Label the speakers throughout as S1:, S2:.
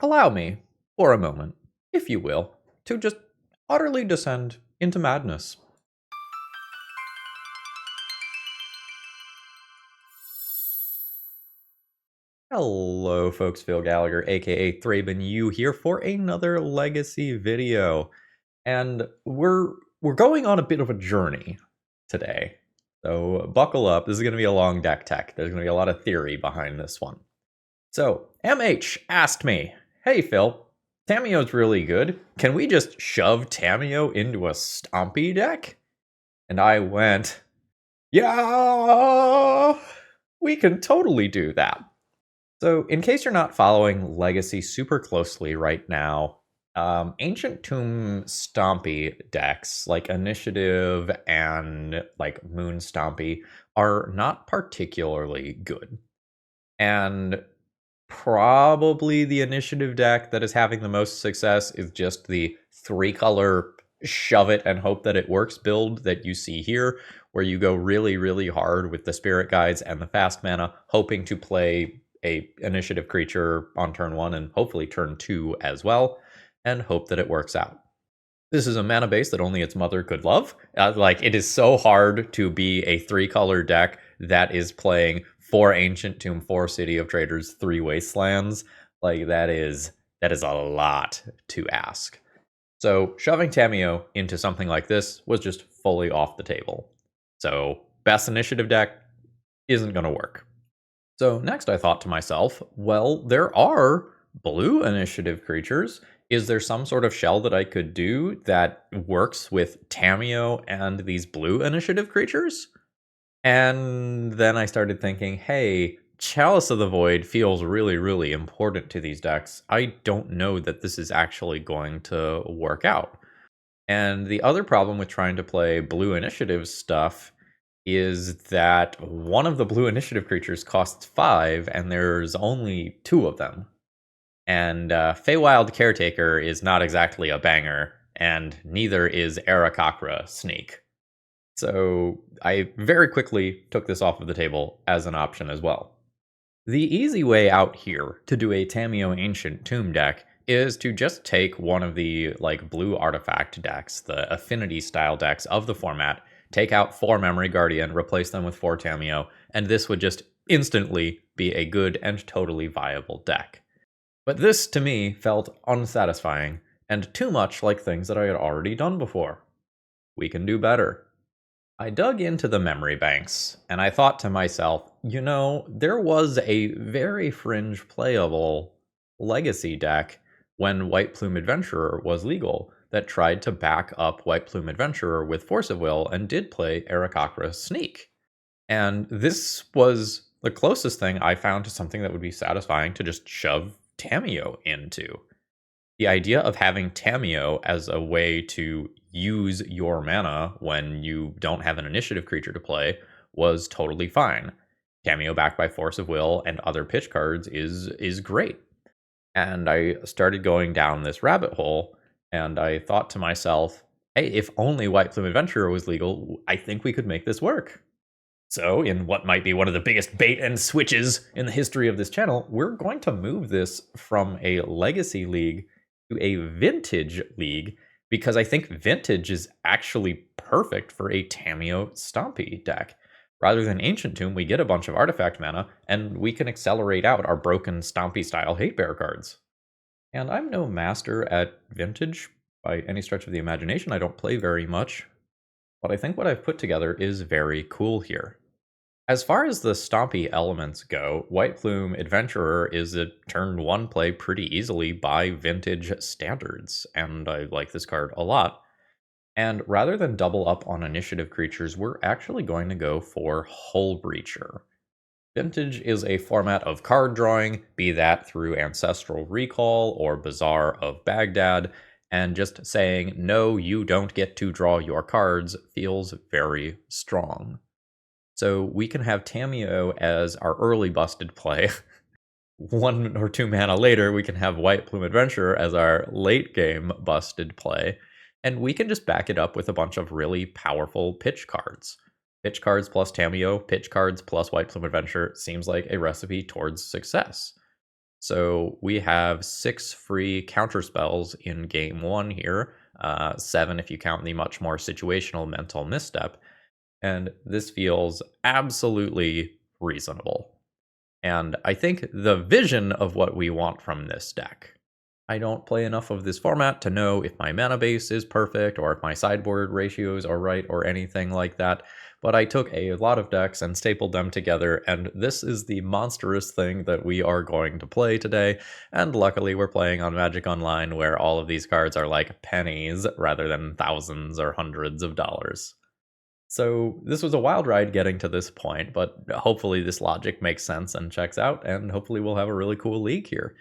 S1: allow me, for a moment, if you will, to just utterly descend into madness. Hello, folks. Phil Gallagher, aka ThrabenU, here for another Legacy video, and we're going on a bit of a journey today. So buckle up. This is going to be a long deck tech. There's going to be a lot of theory behind this one. So MH asked me, "Hey Phil, Tamiyo's really good. Can we just shove Tamiyo into a Stompy deck?" And I went, "Yeah, we can totally do that." So, in case you're not following Legacy super closely right now, Ancient Tomb Stompy decks, like Initiative and like Moon Stompy, are not particularly good. And probably the Initiative deck that is having the most success is just the 3-color shove it and hope that it works build that you see here, where you go really, really hard with the Spirit Guides and the fast mana, hoping to play a initiative creature on turn 1 and hopefully turn 2 as well, and hope that it works out. This is a mana base that only its mother could love. It is so hard to be a 3-color deck that is playing 4 Ancient Tomb, 4 City of Traitors, 3 Wastelands. Like, that is a lot to ask. So shoving Tamiyo into something like this was just fully off the table. So best initiative deck isn't going to work. So next I thought to myself, well, there are blue initiative creatures. Is there some sort of shell that I could do that works with Tamiyo and these blue initiative creatures? And then I started thinking, hey, Chalice of the Void feels really, really important to these decks. I don't know that this is actually going to work out. And the other problem with trying to play blue initiative stuff is that one of the blue initiative creatures costs 5, and there's only 2 of them. And Feywild Caretaker is not exactly a banger, and neither is Aarakocra Sneak. So I very quickly took this off of the table as an option as well. The easy way out here to do a Tamiyo Ancient Tomb deck is to just take one of the blue artifact decks, the affinity style decks of the format, take out 4 Memory Guardian, replace them with 4 Tamiyo, and this would just instantly be a good and totally viable deck. But this, to me, felt unsatisfying, and too much like things that I had already done before. We can do better. I dug into the memory banks, and I thought to myself, there was a very fringe playable Legacy deck when White Plume Adventurer was legal that tried to back up White Plume Adventurer with Force of Will and did play Aarakocra Sneak. And this was the closest thing I found to something that would be satisfying to just shove Tamiyo into. The idea of having Tamiyo as a way to use your mana when you don't have an initiative creature to play was totally fine. Tamiyo backed by Force of Will and other pitch cards is great. And I started going down this rabbit hole, and I thought to myself, hey, if only White Plume Adventurer was legal, I think we could make this work. So, in what might be one of the biggest bait and switches in the history of this channel, we're going to move this from a Legacy League to a Vintage League, because I think Vintage is actually perfect for a Tamiyo Stompy deck. Rather than Ancient Tomb, we get a bunch of artifact mana, and we can accelerate out our broken Stompy-style Hate Bear cards. And I'm no master at Vintage by any stretch of the imagination. I don't play very much, but I think what I've put together is very cool here. As far as the Stompy elements go, White Plume Adventurer is a turn 1 play pretty easily by Vintage standards, and I like this card a lot. And rather than double up on initiative creatures, we're actually going to go for Hull Breacher. Vintage is a format of card drawing, be that through Ancestral Recall or Bazaar of Baghdad, and just saying, no, you don't get to draw your cards feels very strong. So we can have Tamiyo as our early busted play. 1 or 2 mana later, we can have White Plume Adventurer as our late game busted play. And we can just back it up with a bunch of really powerful pitch cards. Pitch cards plus Tamiyo, pitch cards plus White Plume Adventure seems like a recipe towards success. So we have 6 free counter spells in game 1 here, 7 if you count the much more situational mental misstep, and this feels absolutely reasonable. And I think the vision of what we want from this deck. I don't play enough of this format to know if my mana base is perfect or if my sideboard ratios are right or anything like that, but I took a lot of decks and stapled them together, and this is the monstrous thing that we are going to play today, and luckily we're playing on Magic Online where all of these cards are like pennies rather than thousands or hundreds of dollars. So this was a wild ride getting to this point, but hopefully this logic makes sense and checks out, and hopefully we'll have a really cool league here.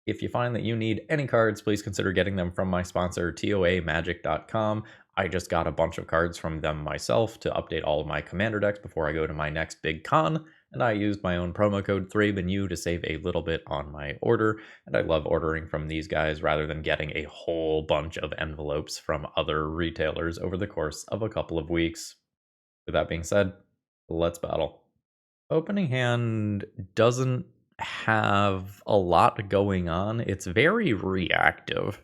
S1: If you find that you need any cards, please consider getting them from my sponsor, ToaMagic.com. I just got a bunch of cards from them myself to update all of my commander decks before I go to my next big con, and I used my own promo code ThrabenU to save a little bit on my order, and I love ordering from these guys rather than getting a whole bunch of envelopes from other retailers over the course of a couple of weeks. With that being said, let's battle. Opening hand doesn't have a lot going on. It's very reactive.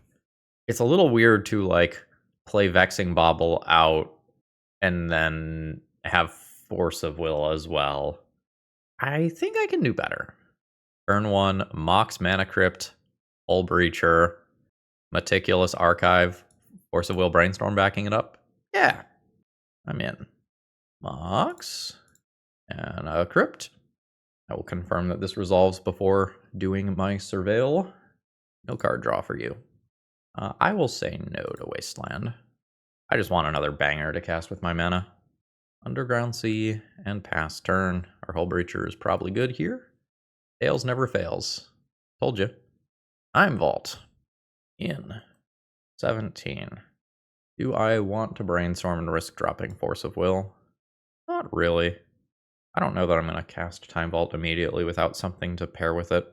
S1: It's a little weird to like play Vexing Bauble out and then have Force of Will as well. I think I can do better. Turn 1, Mox Mana Crypt, Hull Breacher, Meticulous Archive, Force of Will Brainstorm backing it up. Yeah, I'm in. Mox and a Crypt. I will confirm that this resolves before doing my surveil. No card draw for you. I will say no to Wasteland. I just want another banger to cast with my mana. Underground Sea and pass turn. Our Hull Breacher is probably good here. Tails never fails. Told you. I'm Vault. In 17. Do I want to brainstorm and risk dropping Force of Will? Not really. I don't know that I'm going to cast Time Vault immediately without something to pair with it.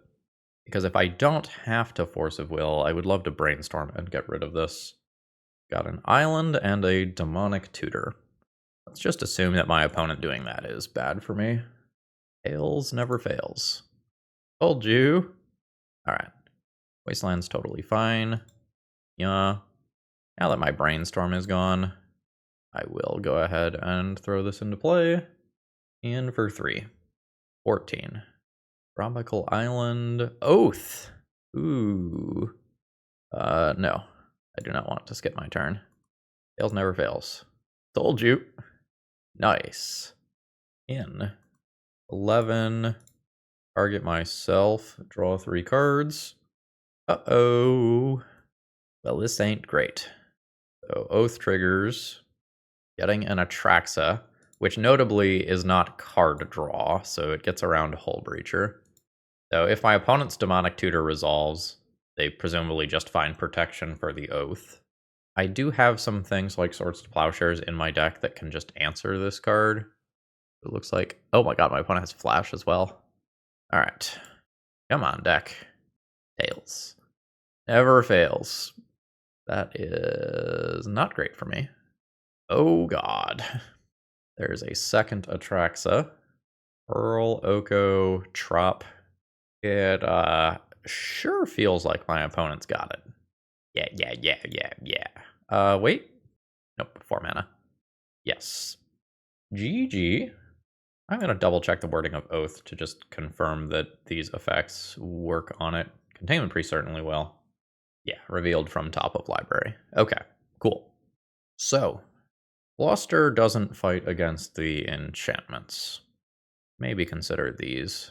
S1: Because if I don't have to Force of Will, I would love to brainstorm and get rid of this. Got an island and a demonic tutor. Let's just assume that my opponent doing that is bad for me. Tails never fails. Told you. Alright. Wasteland's totally fine. Yeah. Now that my brainstorm is gone, I will go ahead and throw this into play. In for 3. 14. Tropical Island. Oath. Ooh. No. I do not want to skip my turn. Tails never fails. Told you. Nice. In 11. Target myself. Draw 3 cards. Uh-oh. Well, this ain't great. So, Oath triggers. Getting an Atraxa, which notably is not card draw, so it gets around Hull Breacher. So if my opponent's Demonic Tutor resolves, they presumably just find protection for the Oath. I do have some things like Swords to Plowshares in my deck that can just answer this card. It looks like... Oh my god, my opponent has Flash as well. Alright. Come on, deck. Tails. Never fails. That is not great for me. Oh god. There's a second Atraxa. Pearl, Oko, Trop. It sure feels like my opponent's got it. Yeah. Wait. Nope, 4 mana. Yes. GG. I'm going to double check the wording of Oath to just confirm that these effects work on it. Containment Priest certainly will. Yeah, revealed from top of library. Okay, cool. So, Bluster doesn't fight against the enchantments. Maybe consider these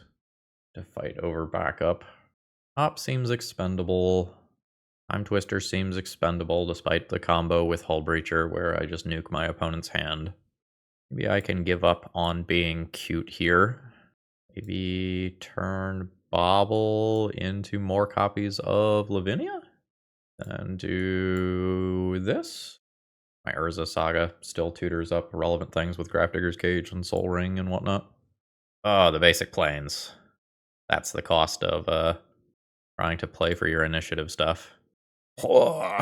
S1: to fight over backup. Op seems expendable. Time Twister seems expendable despite the combo with Hull Breacher where I just nuke my opponent's hand. Maybe I can give up on being cute here. Maybe turn Bauble into more copies of Lavinia? And do this. My Urza Saga still tutors up relevant things with Grafdigger's Cage and Soul Ring and whatnot. Oh, the basic planes. That's the cost of trying to play for your initiative stuff. Oh,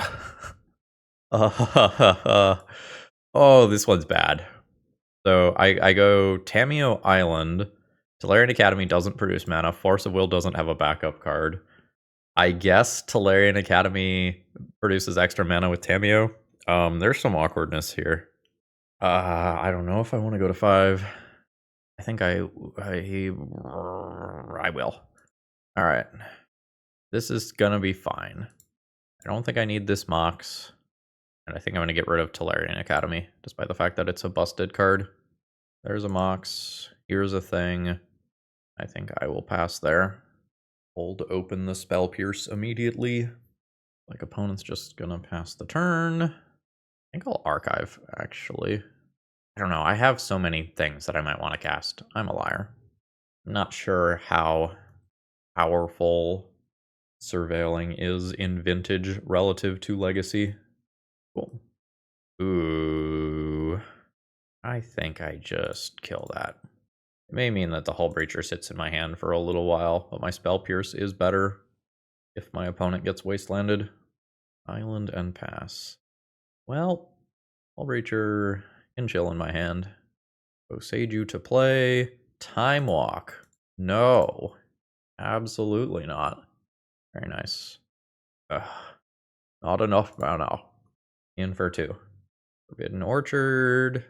S1: oh this one's bad. So I go Tamiyo Island, Tolarian Academy doesn't produce mana. Force of Will doesn't have a backup card. I guess Tolarian Academy produces extra mana with Tamiyo. There's some awkwardness here. I don't know if I want to go to 5. I think I will. All right. This is gonna be fine. I don't think I need this Mox. And I think I'm gonna get rid of Tolarian Academy, despite the fact that it's a busted card. There's a Mox. Here's a thing. I think I will pass there. Hold open the Spell Pierce immediately. Like, opponent's just gonna pass the turn. I think I'll archive, actually. I don't know. I have so many things that I might want to cast. I'm a liar. I'm not sure how powerful Surveilling is in Vintage relative to Legacy. Cool. Ooh. I think I just kill that. It may mean that the Hull Breacher sits in my hand for a little while, but my Spell Pierce is better if my opponent gets wastelanded. Island and pass. Well, Hull Breacher can chill in my hand. Boseiju to play. Time Walk. No. Absolutely not. Very nice. Not enough mana. In for 2. Forbidden Orchard.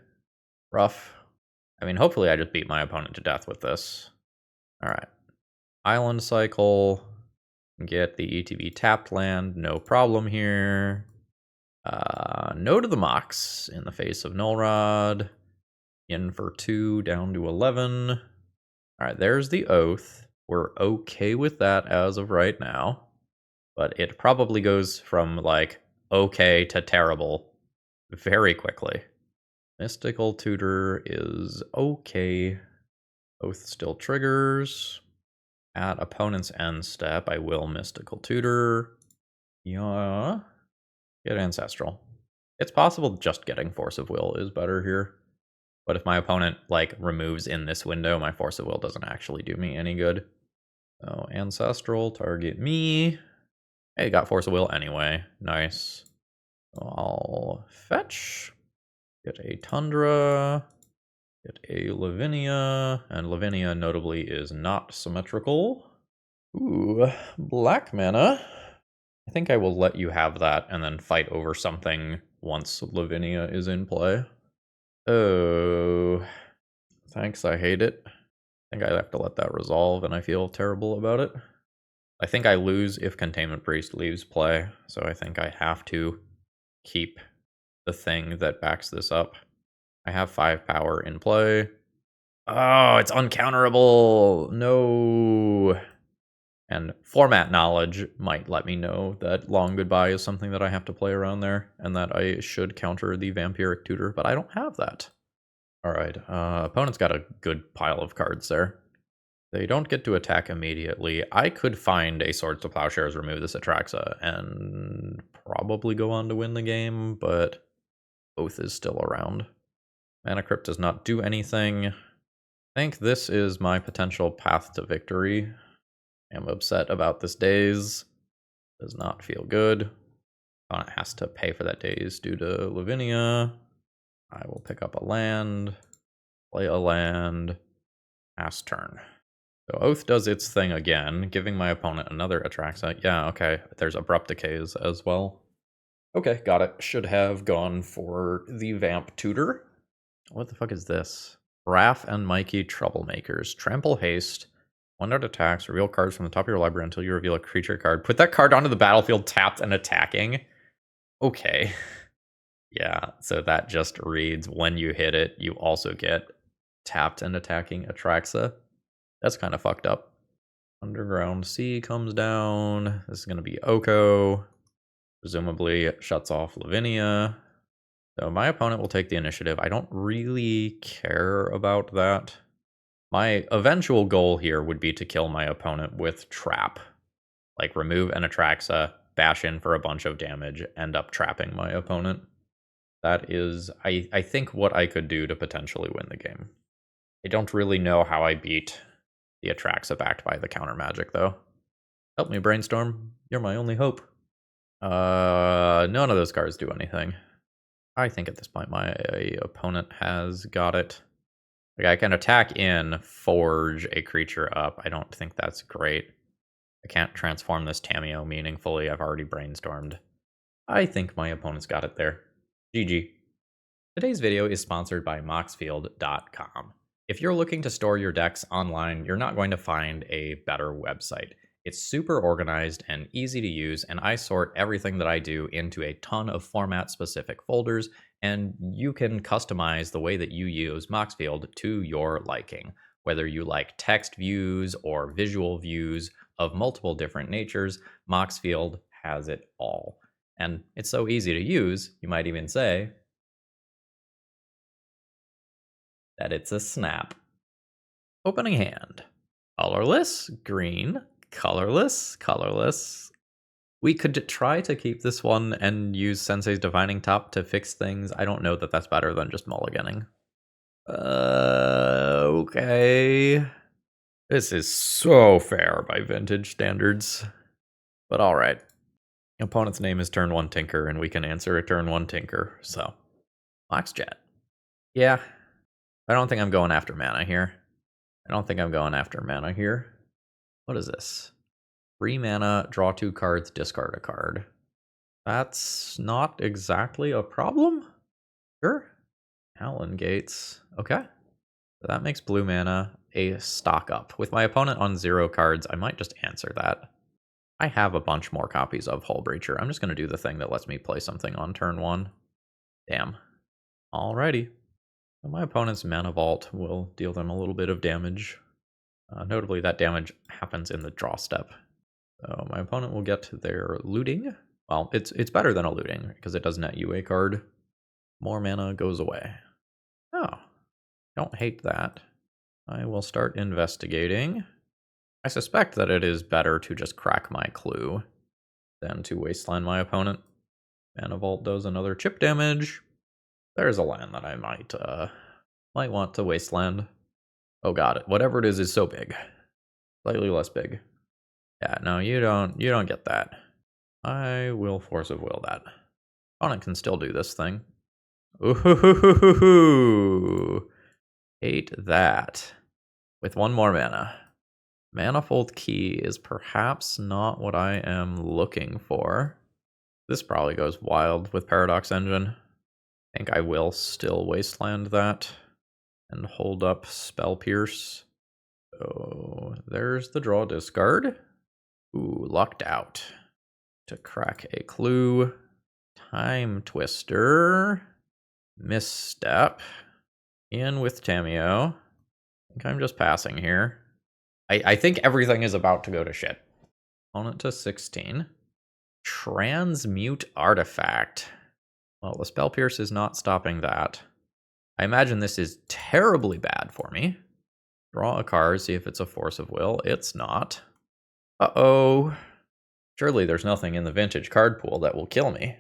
S1: Rough. I mean, hopefully I just beat my opponent to death with this. Alright. Island cycle. Get the ETB tapped land. No problem here. No to the Mox in the face of Null Rod. In for 2, down to 11. Alright, there's the Oath. We're okay with that as of right now. But it probably goes from, like, okay to terrible very quickly. Mystical Tutor is okay. Oath still triggers. At opponent's end step, I will Mystical Tutor. Yeah. Get Ancestral. It's possible just getting Force of Will is better here. But if my opponent, like, removes in this window, my Force of Will doesn't actually do me any good. So, Ancestral, target me. Hey, got Force of Will anyway. Nice. So I'll fetch. Get a Tundra. Get a Lavinia. And Lavinia, notably, is not symmetrical. Ooh, black mana. I think I will let you have that and then fight over something once Lavinia is in play. Oh, thanks, I hate it. I think I have to let that resolve, and I feel terrible about it. I think I lose if Containment Priest leaves play, so I think I have to keep the thing that backs this up. I have 5 power in play. Oh, it's uncounterable! No! And format knowledge might let me know that Long Goodbye is something that I have to play around there, and that I should counter the Vampiric Tutor, but I don't have that. Alright, opponent's got a good pile of cards there. They don't get to attack immediately. I could find a Swords to Plowshares, remove this Atraxa, and probably go on to win the game, but Oath is still around. Mana Crypt does not do anything. I think this is my potential path to victory. I'm upset about this daze. Does not feel good. Opponent has to pay for that daze due to Lavinia. I will pick up a land, play a land, pass turn. So Oath does its thing again, giving my opponent another Atraxa. Yeah, okay. There's Abrupt Decays as well. Okay, got it. Should have gone for the Vamp Tutor. What the fuck is this? Raph and Mikey Troublemakers. Trample Haste. 1 attacks. Reveal cards from the top of your library until you reveal a creature card. Put that card onto the battlefield tapped and attacking. Okay. Yeah, so that just reads when you hit it, you also get tapped and attacking Atraxa. That's kind of fucked up. Underground Sea comes down. This is going to be Oko. Presumably shuts off Lavinia. So my opponent will take the initiative. I don't really care about that. My eventual goal here would be to kill my opponent with Trap. Like, remove an Atraxa, bash in for a bunch of damage, end up trapping my opponent. That is, I think, what I could do to potentially win the game. I don't really know how I beat the Atraxa backed by the counter magic, though. Help me, Brainstorm. You're my only hope. None of those cards do anything. I think at this point my opponent has got it. Like, I can attack in, forge a creature up. I don't think that's great. I can't transform this Tamiyo meaningfully. I've already brainstormed. I think my opponent's got it there. GG. Today's video is sponsored by Moxfield.com. If you're looking to store your decks online, you're not going to find a better website. It's super organized and easy to use, and I sort everything that I do into a ton of format-specific folders, and you can customize the way that you use Moxfield to your liking. Whether you like text views or visual views of multiple different natures, Moxfield has it all. And it's so easy to use, you might even say that it's a snap. Opening hand. Colorless, green, colorless, colorless. We could try to keep this one and use Sensei's Divining Top to fix things. I don't know that that's better than just mulliganing. Okay. This is so fair by vintage standards. But alright. Opponent's name is Turn 1 Tinker, and we can answer a Turn 1 Tinker, so. Moxjet. Yeah. I don't think I'm going after mana here. What is this? 3 mana, draw 2 cards, discard a card. That's not exactly a problem? Sure. Howlin' Gates. Okay. So that makes blue mana a stock up. With my opponent on 0 cards, I might just answer that. I have a bunch more copies of Hullbreacher. I'm just going to do the thing that lets me play something on turn 1. Damn. Alrighty. So my opponent's Mana Vault will deal them a little bit of damage. Notably, that damage happens in the draw step. So my opponent will get their looting. Well, it's better than a looting, because it does net you a card. More mana goes away. Oh, don't hate that. I will start investigating. I suspect that it is better to just crack my clue than to wasteland my opponent. Mana Vault does another chip damage. There's a land that I might want to wasteland. Oh god, whatever it is so big. Slightly less big. Yeah, no, you don't get that. I will Force of Will that. Opponent can still do this thing. Ooh, hate that. With 1 more mana. Manifold Key is perhaps not what I am looking for. This probably goes wild with Paradox Engine. I think I will still wasteland that and hold up Spell Pierce. So there's the draw discard. Ooh, lucked out. To crack a clue. Time Twister. Misstep. In with Tamiyo. I think I'm just passing here. I think everything is about to go to shit. Opponent to 16. Transmute Artifact. Well, the Spell Pierce is not stopping that. I imagine this is terribly bad for me. Draw a card, see if it's a Force of Will. It's not. Uh-oh. Surely there's nothing in the vintage card pool that will kill me.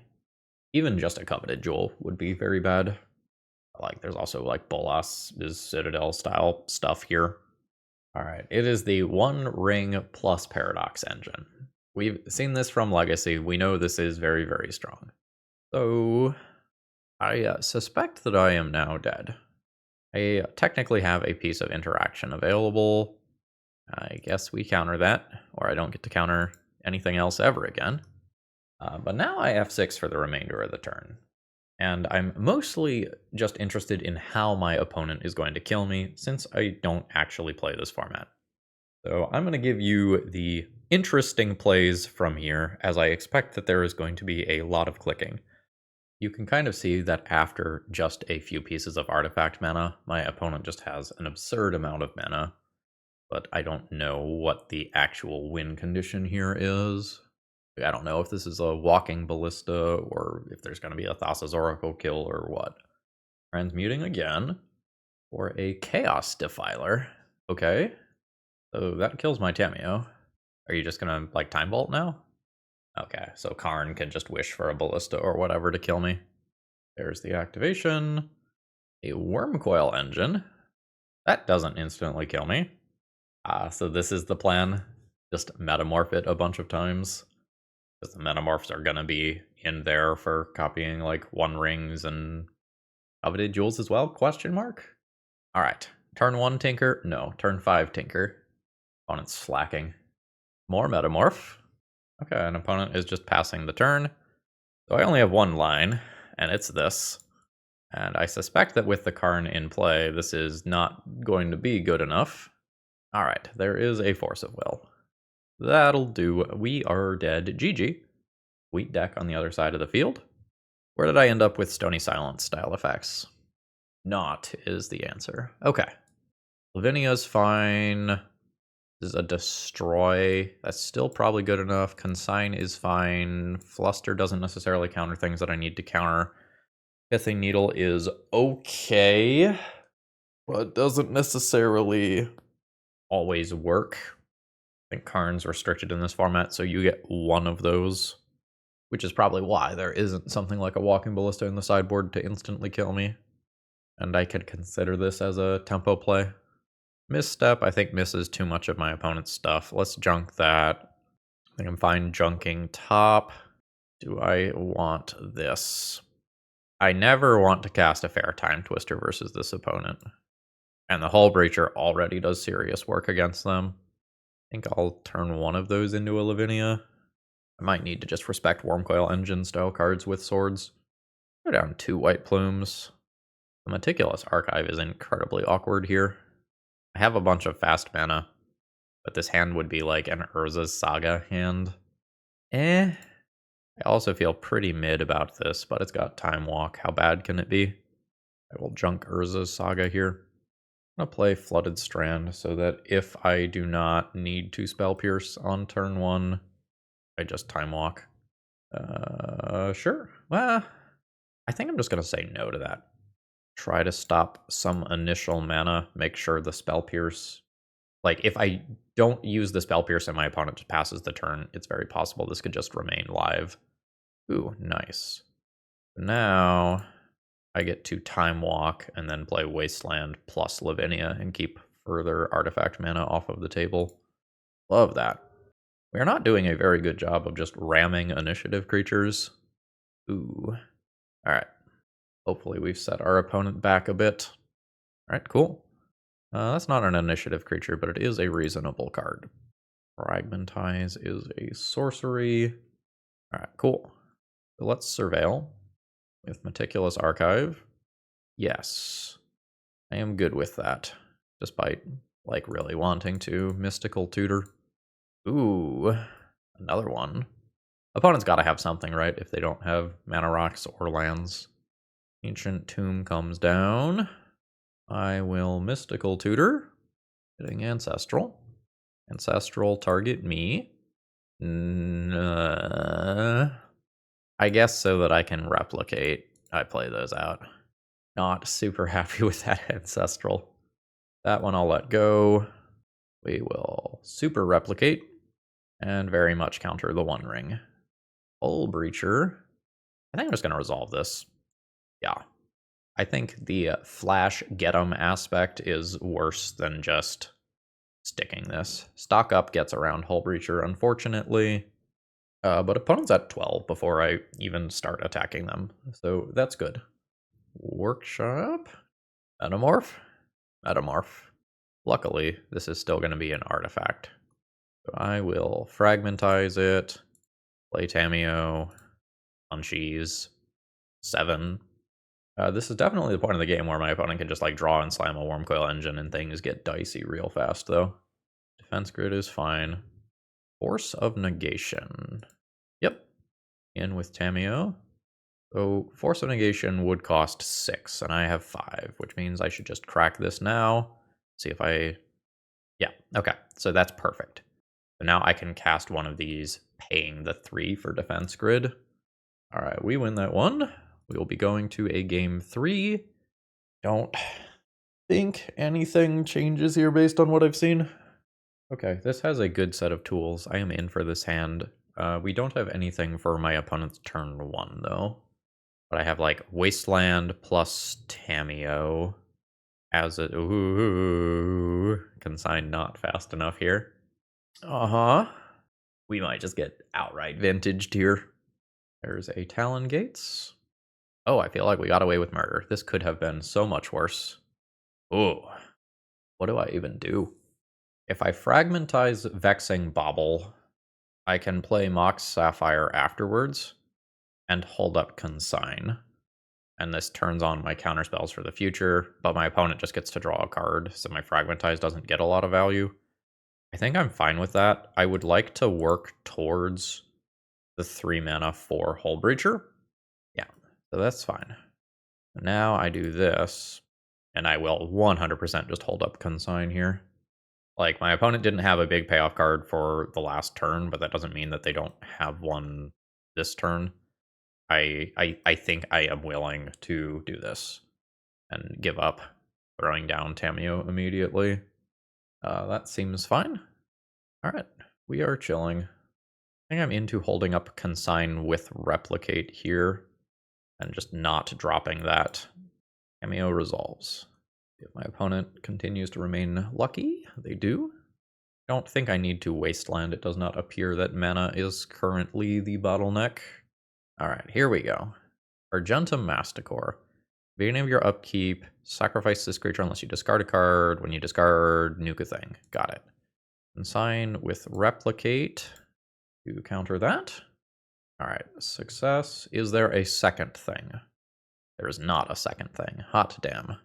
S1: Even just a Coveted Jewel would be very bad. Like, there's also, like, Bolas is Citadel style stuff here. Alright, it is the 1 ring plus Paradox Engine. We've seen this from Legacy. We know this is very, very strong. So, I suspect that I am now dead. I technically have a piece of interaction available. I guess we counter that, or I don't get to counter anything else ever again. But now I have 6 for the remainder of the turn. And I'm mostly just interested in how my opponent is going to kill me, since I don't actually play this format. So I'm going to give you the interesting plays from here, as I expect that there is going to be a lot of clicking. You can kind of see that after just a few pieces of artifact mana, my opponent just has an absurd amount of mana. But I don't know what the actual win condition here is. I don't know if this is a walking ballista or if there's going to be a Thassa's Oracle kill or what. Transmuting again for a Chaos Defiler. Okay. So that kills my Tamiyo. Are you just going to, like, Time Vault now? Okay, so Karn can just wish for a ballista or whatever to kill me. There's the activation. A Wormcoil Engine. That doesn't instantly kill me. So this is the plan. Just metamorph it a bunch of times. Because the metamorphs are going to be in there for copying, like, 1 rings and Coveted Jewels as well, question mark? Alright, Turn 1 Tinker? No. Turn 5 Tinker. Opponent's slacking. More Metamorph. Okay, an opponent is just passing the turn. So I only have one line, and it's this. And I suspect that with the Karn in play, this is not going to be good enough. Alright, there is a Force of Will. That'll do. We are dead. GG. Wheat deck on the other side of the field. Where did I end up with Stony Silence style effects? Not is the answer. Okay. Lavinia's fine. This is a Destroy. That's still probably good enough. Consign is fine. Fluster doesn't necessarily counter things that I need to counter. Pithing Needle is okay, but doesn't necessarily always work. I think Karn's restricted in this format, so you get one of those, which is probably why there isn't something like a Walking Ballista in the sideboard to instantly kill me. And I could consider this as a tempo play. Misstep, I think, misses too much of my opponent's stuff. Let's junk that. I think I'm fine junking top. Do I want this? I never want to cast a Fair Time Twister versus this opponent. And the Hull Breacher already does serious work against them. I think I'll turn one of those into a Lavinia. I might need to just respect Wormcoil Engine style cards with swords. Go down 2 white plumes. The Meticulous Archive is incredibly awkward here. I have a bunch of fast mana, but this hand would be like an Urza's Saga hand. I also feel pretty mid about this, but it's got Time Walk. How bad can it be? I will junk Urza's Saga here. I'm going to play Flooded Strand so that if I do not need to Spell Pierce on turn 1, I just Time Walk. Sure. Well, I think I'm just going to say no to that. Try to stop some initial mana, make sure the Spell Pierce... Like, if I don't use the Spell Pierce and my opponent passes the turn, it's very possible this could just remain live. Ooh, nice. Now, I get to Time Walk and then play Wasteland plus Lavinia and keep further artifact mana off of the table. Love that. We are not doing a very good job of just ramming initiative creatures. Ooh. Alright. Hopefully we've set our opponent back a bit. Alright, cool. That's not an initiative creature, but it is a reasonable card. Fragmentize is a sorcery. Alright, cool. So let's Surveil with Meticulous Archive. Yes. I am good with that, despite, like, really wanting to Mystical Tutor. Ooh, another one. Opponent's gotta have something, right, if they don't have mana rocks or lands. Ancient Tomb comes down. I will Mystical Tutor, hitting Ancestral. Ancestral target me. I guess so that I can replicate. I play those out. Not super happy with that Ancestral. That one I'll let go. We will super replicate and very much counter the One Ring. Hull Breacher. I think I'm just going to resolve this. Yeah. I think the flash get 'em aspect is worse than just sticking this. Stock up gets around Hull Breacher, unfortunately. But opponent's at 12 before I even start attacking them. So that's good. Workshop. Metamorph. Metamorph. Luckily, this is still going to be an artifact. So I will fragmentize it. Play Tamiyo. Munchies. 7. This is definitely the point of the game where my opponent can just like draw and slam a Wormcoil Engine and things get dicey real fast though. Defense grid is fine. Force of Negation. Yep. In with Tamiyo. So Force of Negation would cost 6 and I have 5, which means I should just crack this now. See if I... Yeah, okay. So that's perfect. So now I can cast one of these paying the 3 for defense grid. Alright, we win that one. We will be going to a game 3. Don't think anything changes here based on what I've seen. Okay, this has a good set of tools. I am in for this hand. We don't have anything for my opponent's turn 1, though. But I have, like, Wasteland plus Tamiyo as a... Ooh, consign not fast enough here. Uh-huh. We might just get outright vintaged here. There's a Talon Gates. Oh, I feel like we got away with murder. This could have been so much worse. Ooh. What do I even do? If I fragmentize Vexing Bauble, I can play Mox Sapphire afterwards and hold up Consign. And this turns on my counterspells for the future, but my opponent just gets to draw a card, so my Fragmentize doesn't get a lot of value. I think I'm fine with that. I would like to work towards the 3 mana for Hull Breacher. Yeah, so that's fine. Now I do this, and I will 100% just hold up Consign here. Like, my opponent didn't have a big payoff card for the last turn, but that doesn't mean that they don't have one this turn. I think I am willing to do this and give up throwing down Tamiyo immediately. That seems fine. All right, we are chilling. I think I'm into holding up Consign with Replicate here and just not dropping that. Tamiyo resolves. If my opponent continues to remain lucky, they do. Don't think I need to Wasteland. It does not appear that mana is currently the bottleneck. All right, here we go. Argentum Masticore. Beginning of your upkeep, sacrifice this creature unless you discard a card. When you discard, nuke a thing. Got it. Consign with Replicate to counter that. All right, success. Is there a second thing? There is not a second thing. Hot damn.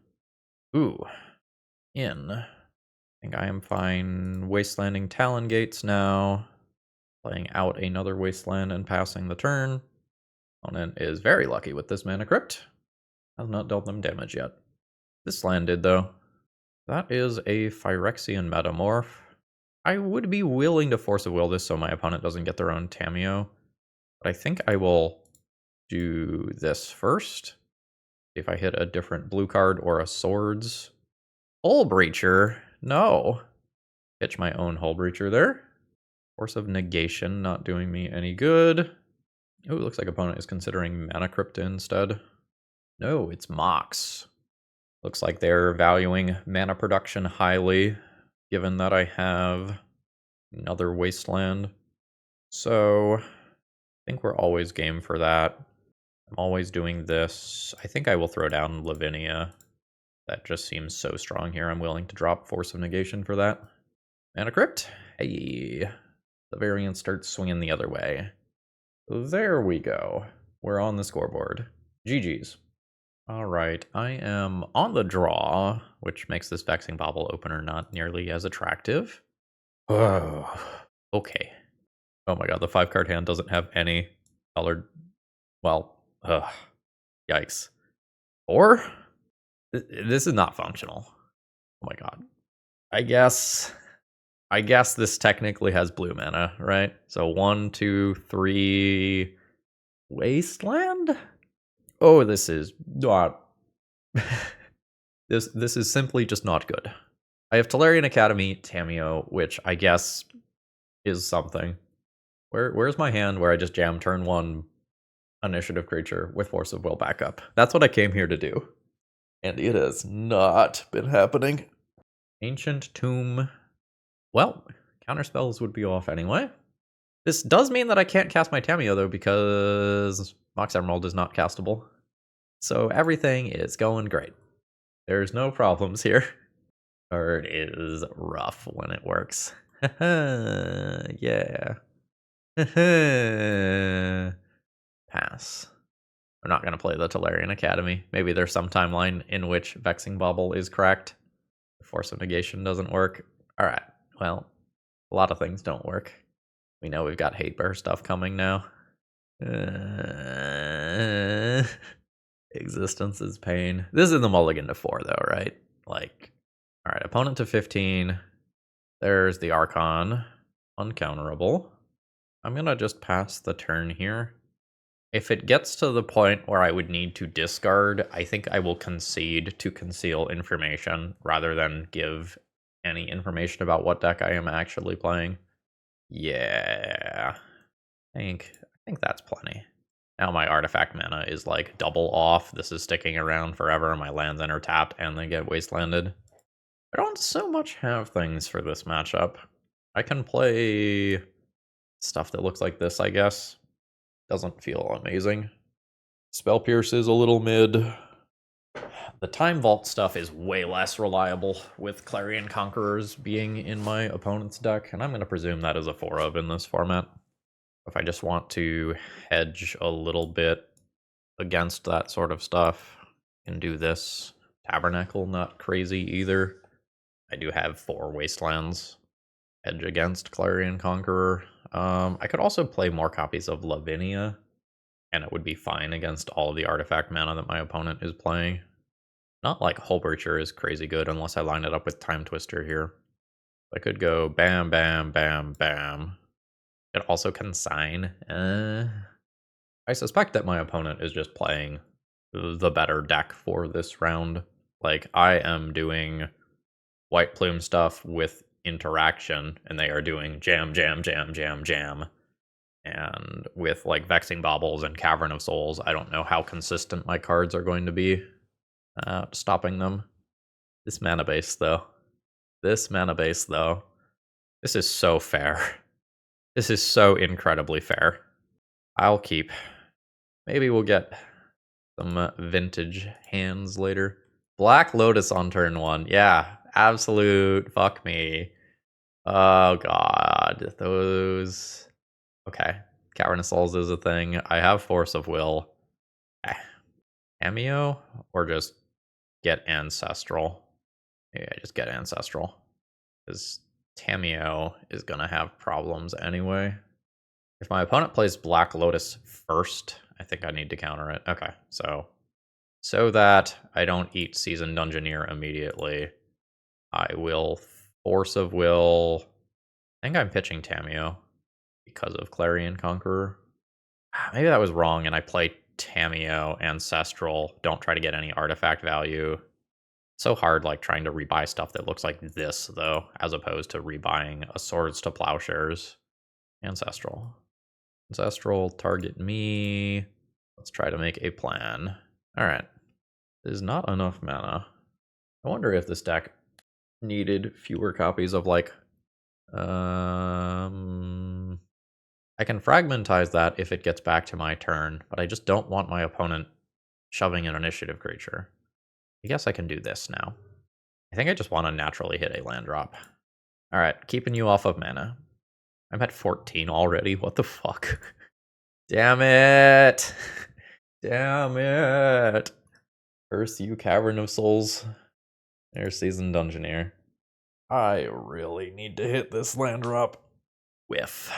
S1: Ooh. I think I am fine wastelanding Talon Gates now. Playing out another wasteland and passing the turn. Opponent is very lucky with this Mana Crypt. Has not dealt them damage yet. This landed, though. That is a Phyrexian Metamorph. I would be willing to Force of Will this so my opponent doesn't get their own Tamiyo. But I think I will do this first. If I hit a different blue card or a Swords. Hull Breacher? No. Pitch my own Hull Breacher there. Force of Negation not doing me any good. Ooh, looks like opponent is considering Mana Crypt instead. No, it's Mox. Looks like they're valuing mana production highly, given that I have another Wasteland. So, I think we're always game for that. I'm always doing this. I think I will throw down Lavinia. That just seems so strong here. I'm willing to drop Force of Negation for that. Mana Crypt. Hey. The variant starts swinging the other way. There we go. We're on the scoreboard. GG's. All right, I am on the draw, which makes this Vexing Bauble opener not nearly as attractive. Oh, okay. Oh my god, the 5-card hand doesn't have any colored... Well, yikes. Or? This is not functional. Oh my god. I guess this technically has blue mana, right? So 1, 2, 3... Wasteland? Oh, this is not... this is simply just not good. I have Tolarian Academy, Tamiyo, which I guess is something. Where's my hand where I just jam turn 1 initiative creature with Force of Will backup? That's what I came here to do. And it has not been happening. Ancient Tomb. Well, counterspells would be off anyway. This does mean that I can't cast my Tamiyo, though, because Mox Emerald is not castable. So everything is going great. There's no problems here. Card is rough when it works. Yeah. Pass. I'm not going to play the Tolarian Academy. Maybe there's some timeline in which Vexing Bauble is cracked. Force of Negation doesn't work. Alright, well, a lot of things don't work. We know we've got Hate Bear stuff coming now. Existence is pain. This is the mulligan to 4, though, right? Like, alright, opponent to 15. There's the Archon. Uncounterable. I'm gonna just pass the turn here. If it gets to the point where I would need to discard, I think I will concede to conceal information rather than give any information about what deck I am actually playing. Yeah. I think that's plenty. Now my artifact mana is like double off. This is sticking around forever. My lands enter tapped and they get wastelanded. I don't so much have things for this matchup. I can play stuff that looks like this, I guess. Doesn't feel amazing. Spell Pierce is a little mid. The Time Vault stuff is way less reliable with Clarion Conquerors being in my opponent's deck, and I'm going to presume that is a 4 of in this format. If I just want to hedge a little bit against that sort of stuff, I can do this. Tabernacle, not crazy either. I do have 4 Wastelands. Hedge against Clarion Conqueror. I could also play more copies of Lavinia, and it would be fine against all of the artifact mana that my opponent is playing. Not like Hullbreacher is crazy good unless I line it up with Time Twister here. I could go bam, bam, bam, bam. It also consign. I suspect that my opponent is just playing the better deck for this round. Like, I am doing White Plume stuff with interaction, and they are doing jam, jam, jam, jam, jam. And with, like, Vexing Baubles and Cavern of Souls, I don't know how consistent my cards are going to be stopping them. This mana base, though. This is so fair. This is so incredibly fair. I'll keep. Maybe we'll get some vintage hands later. Black Lotus on turn 1. Yeah, absolute fuck me. Oh god, those... Okay, Cavern of Souls is a thing. I have Force of Will. Tamiyo? Or just get Ancestral? Yeah, just get Ancestral. Because Tamiyo is going to have problems anyway. If my opponent plays Black Lotus first, I think I need to counter it. Okay, so that I don't eat Seasoned Dungeoneer immediately, I will Force of Will. I think I'm pitching Tamiyo because of Clarion Conqueror. Maybe that was wrong, and I play Tamiyo, Ancestral. Don't try to get any artifact value. So hard, like, trying to rebuy stuff that looks like this, though, as opposed to rebuying a Swords to Plowshares. Ancestral. Ancestral, target me. Let's try to make a plan. Alright. There's not enough mana. I wonder if this deck needed fewer copies of, like... I can Fragmentize that if it gets back to my turn, but I just don't want my opponent shoving an initiative creature. I guess I can do this now. I think I just want to naturally hit a land drop. Alright, keeping you off of mana. I'm at 14 already, what the fuck? Damn it! Damn it! Curse you, Cavern of Souls. There's Seasoned Dungeoneer. I really need to hit this land drop. Whiff.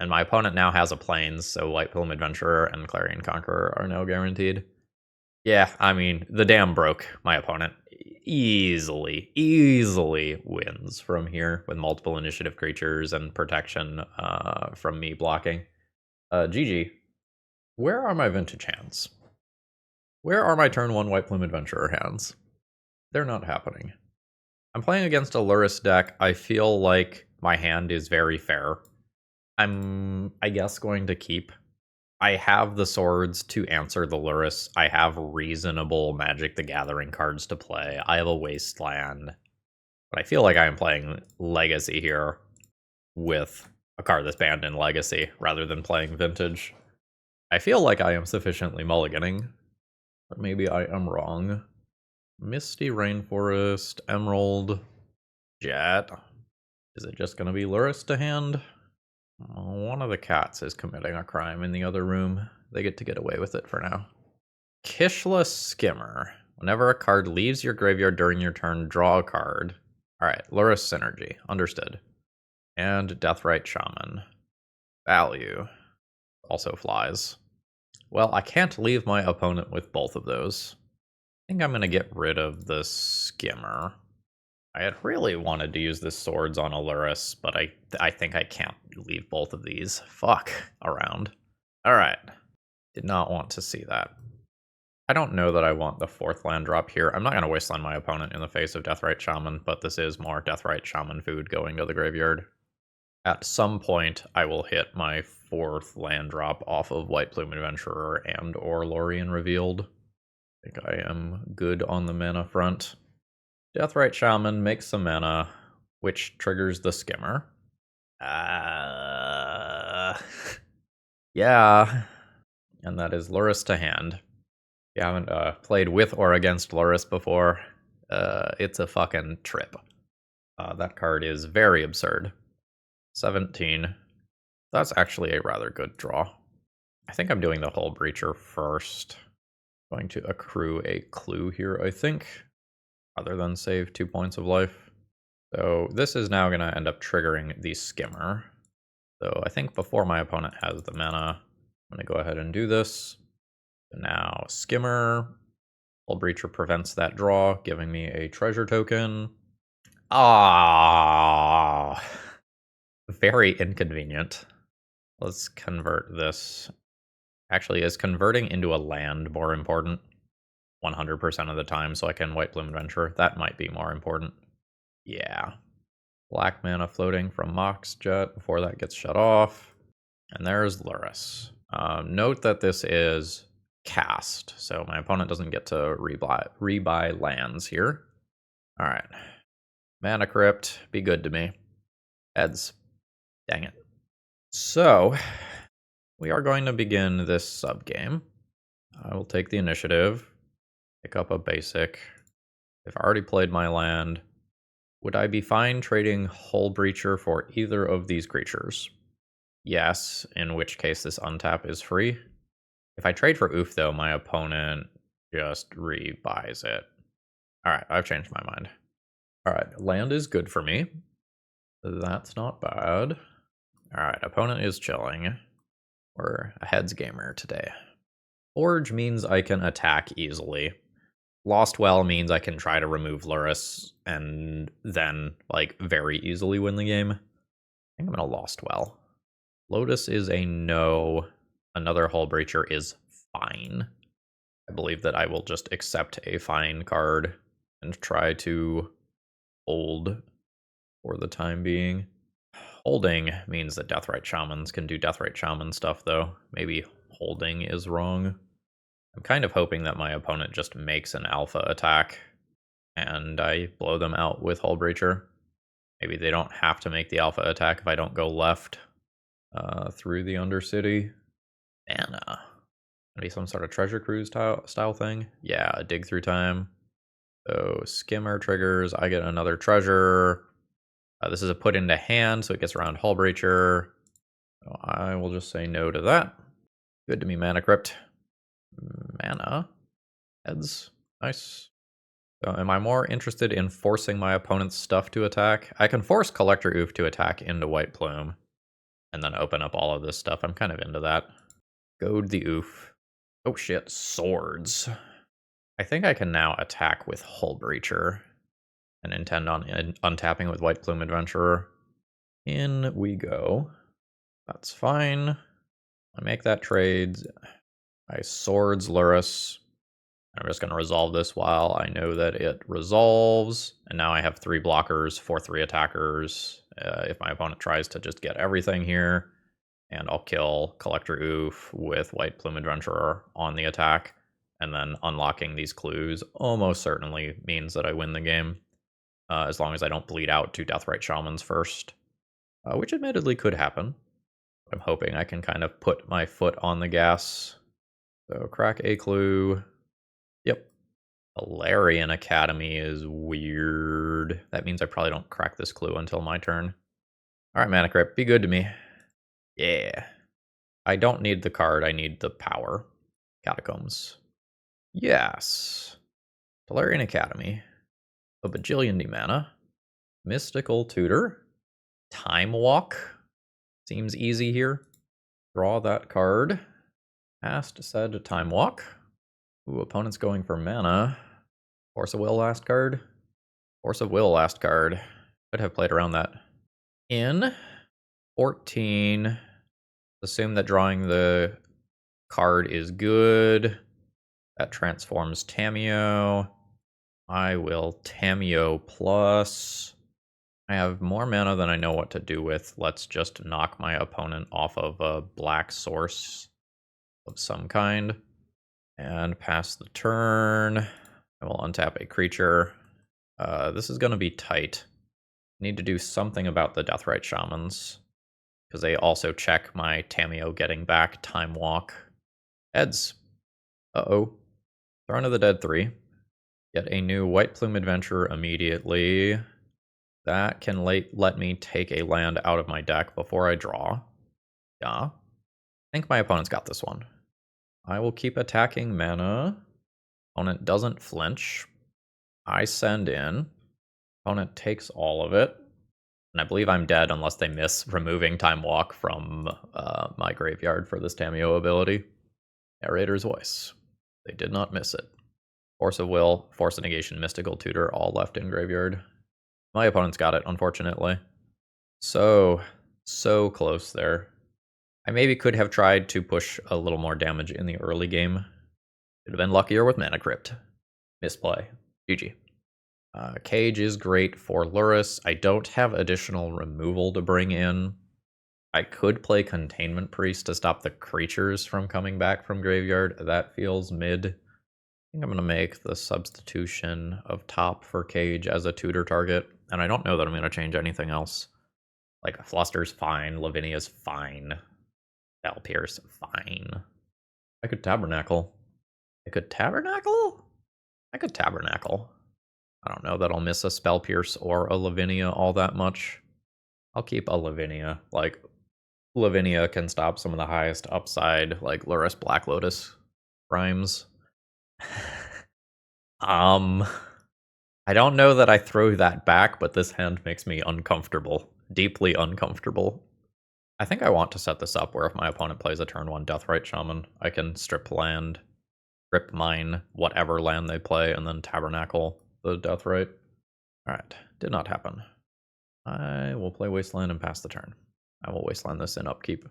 S1: And my opponent now has a Plains, so White Plume Adventurer and Clarion Conqueror are now guaranteed. Yeah, I mean, the dam broke. My opponent easily wins from here with multiple initiative creatures and protection from me blocking. GG. Where are my vintage hands? Where are my turn 1 White Plume Adventurer hands? They're not happening. I'm playing against a Lurrus deck. I feel like my hand is very fair. I'm, I guess, going to keep. I have the swords to answer the Lurrus. I have reasonable Magic the Gathering cards to play. I have a Wasteland. But I feel like I am playing Legacy here with a card that's banned in Legacy rather than playing Vintage. I feel like I am sufficiently mulliganing, but maybe I am wrong. Misty Rainforest, Emerald, Jet. Is it just going to be Lurrus to hand? One of the cats is committing a crime in the other room. They get to get away with it for now. Kishla Skimmer. Whenever a card leaves your graveyard during your turn, draw a card. Alright, Lurrus Synergy. Understood. And Deathrite Shaman. Value. Also flies. Well, I can't leave my opponent with both of those. I think I'm going to get rid of the Skimmer. I had really wanted to use the swords on a Lurrus, but I think I can't leave both of these. Fuck around. Alright. Did not want to see that. I don't know that I want the 4th land drop here. I'm not going to wasteland my opponent in the face of Deathrite Shaman, but this is more Deathrite Shaman food going to the graveyard. At some point, I will hit my 4th land drop off of White Plume Adventurer and or Lorien Revealed. I think I am good on the mana front. Deathrite Shaman makes some mana, which triggers the Skimmer. Yeah. And that is Lurrus to hand. you haven't played with or against Loris before, it's a fucking trip. That card is very absurd. 17. That's actually a rather good draw. I think I'm doing the Hull Breacher first. Going to accrue a clue here, I think, rather than save 2 points of life. So this is now going to end up triggering the Skimmer. So I think before my opponent has the mana, I'm going to go ahead and do this. So now Skimmer. Hull Breacher prevents that draw, giving me a treasure token. Ah, very inconvenient. Let's convert this. Actually, is converting into a land more important? 100% of the time, so I can white Plume Adventurer. That might be more important. Yeah. Black mana floating from Mox Jet before that gets shut off. And there's Loris. Note that this is cast, so my opponent doesn't get to rebuy lands here. All right. Mana Crypt, be good to me. Heads. Dang it. So, we are going to begin this subgame. I will take the initiative, pick up a basic. If I already played my land, would I be fine trading Hull Breacher for either of these creatures? Yes, in which case this untap is free. If I trade for Oof, though, my opponent just rebuys it. Alright, I've changed my mind. Alright, land is good for me. That's not bad. Alright, opponent is chilling. We're a heads gamer today. Forge means I can attack easily. Lost Well means I can try to remove Loris and then, like, very easily win the game. I think I'm gonna Lost Well. Lotus is a no. Another Hull Breacher is fine. I believe that I will just accept a fine card and try to hold for the time being. Holding means that Deathrite Shamans can do Deathrite Shaman stuff, though. Maybe holding is wrong. I'm kind of hoping that my opponent just makes an alpha attack and I blow them out with Hull Breacher. Maybe they don't have to make the alpha attack if I don't go left through the Undercity. Mana. Maybe some sort of treasure cruise style thing. Yeah, a dig through time. So Skimmer triggers. I get another treasure. This is a put into hand, so it gets around Hull Breacher. So I will just say no to that. Good to me, Mana Crypt. Mana. Heads. Nice. So am I more interested in forcing my opponent's stuff to attack? I can force Collector Oof to attack into White Plume and then open up all of this stuff. I'm kind of into that. Goad the Oof. Oh shit, swords. I think I can now attack with Hull Breacher and intend on untapping with White Plume Adventurer. In we go. That's fine. I make that trade. I swords Lurrus. I'm just going to resolve this while I know that it resolves. And now I have 3 blockers for 3 attackers. If my opponent tries to just get everything here, and I'll kill Collector Oof with White Plume Adventurer on the attack. And then unlocking these clues almost certainly means that I win the game. As long as I don't bleed out 2 Deathrite Shamans first. Which admittedly could happen. I'm hoping I can kind of put my foot on the gas. So crack a clue. Yep. Valerian Academy is weird. That means I probably don't crack this clue until my turn. Alright, Mana Crypt, be good to me. Yeah. I don't need the card, I need the power. Catacombs. Yes. Valerian Academy. A bajillion D mana. Mystical Tutor. Time Walk. Seems easy here. Draw that card. Cast said Time Walk. Ooh, opponent's going for mana. Force of Will last card. Force of Will last card. Could have played around that. In 14. Assume that drawing the card is good. That transforms Tamiyo. I will Tamiyo plus. I have more mana than I know what to do with. Let's just knock my opponent off of a black source of some kind. And pass the turn. I will untap a creature. This is going to be tight. I need to do something about the Deathrite Shamans. Because they also check my Tamiyo getting back Time Walk. Heads. Uh-oh. Throne of the Dead 3. Get a new White Plume Adventurer immediately. That can let me take a land out of my deck before I draw. Yeah. I think my opponent's got this one. I will keep attacking mana. Opponent doesn't flinch. I send in. Opponent takes all of it. And I believe I'm dead unless they miss removing Time Walk from my graveyard for this Tamiyo ability. Narrator's Voice. They did not miss it. Force of Will, Force of Negation, Mystical Tutor, all left in graveyard. My opponent's got it, unfortunately. So close there. I maybe could have tried to push a little more damage in the early game. Could have been luckier with Mana Crypt. Misplay. GG. Cage is great for Lurrus. I don't have additional removal to bring in. I could play Containment Priest to stop the creatures from coming back from graveyard. That feels mid. I think I'm going to make the substitution of top for Cage as a tutor target. And I don't know that I'm going to change anything else. Like, Fluster's fine. Lavinia's fine. Valpier's fine. I could Tabernacle. I could Tabernacle? I could Tabernacle. I don't know that I'll miss a Spell Pierce or a Lavinia all that much. I'll keep a Lavinia. Like, Lavinia can stop some of the highest upside, like Lurrus Black Lotus rhymes. I don't know that I throw that back, but this hand makes me uncomfortable. Deeply uncomfortable. I think I want to set this up where if my opponent plays a turn 1 Deathrite Shaman, I can strip land, strip mine whatever land they play, and then Tabernacle the Deathrite. Alright, did not happen. I will play Wasteland and pass the turn. I will Wasteland this in upkeep.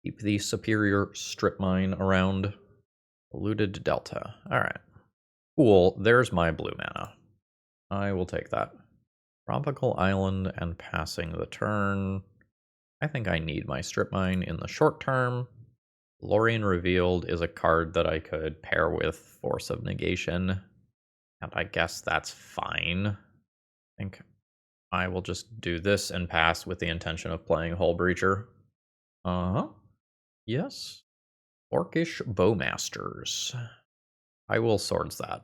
S1: Keep the superior strip mine around. Eluded Delta. Alright. Cool, there's my blue mana. I will take that. Tropical Island and passing the turn. I think I need my strip mine in the short term. Lorien Revealed is a card that I could pair with Force of Negation. And I guess that's fine. I think I will just do this and pass with the intention of playing Hull Breacher. Yes. Orcish Bowmasters. I will Swords that.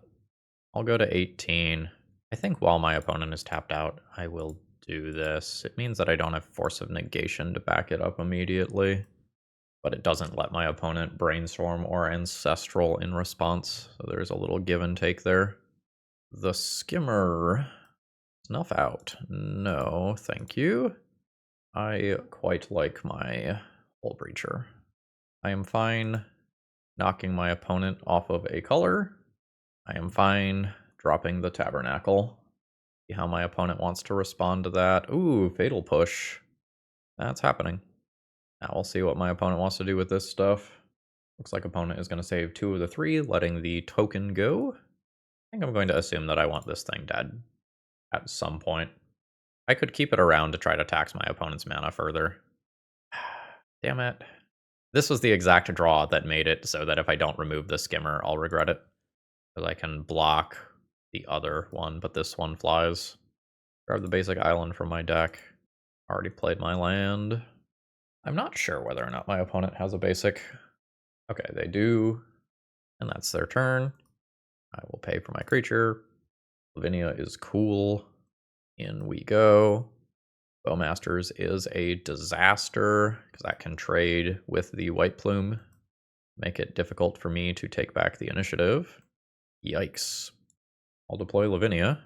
S1: I'll go to 18. I think while my opponent is tapped out, I will do this. It means that I don't have Force of Negation to back it up immediately, but it doesn't let my opponent Brainstorm or Ancestral in response, so there's a little give and take there. The Skimmer. Snuff out. No, thank you. I quite like my Hull Breacher. I am fine knocking my opponent off of a color. I am fine dropping the Tabernacle. See how my opponent wants to respond to that. Ooh, Fatal Push. That's happening. Now we'll see what my opponent wants to do with this stuff. Looks like opponent is going to save 2 of the 3, letting the token go. I think I'm going to assume that I want this thing dead at some point. I could keep it around to try to tax my opponent's mana further. Damn it. This was the exact draw that made it so that if I don't remove the Skimmer, I'll regret it. Because I can block the other one, but this one flies. Grab the basic island from my deck. Already played my land. I'm not sure whether or not my opponent has a basic. Okay, they do. And that's their turn. I will pay for my creature. Lavinia is cool. In we go. Bowmasters is a disaster, because that can trade with the White Plume. Make it difficult for me to take back the initiative. Yikes. I'll deploy Lavinia.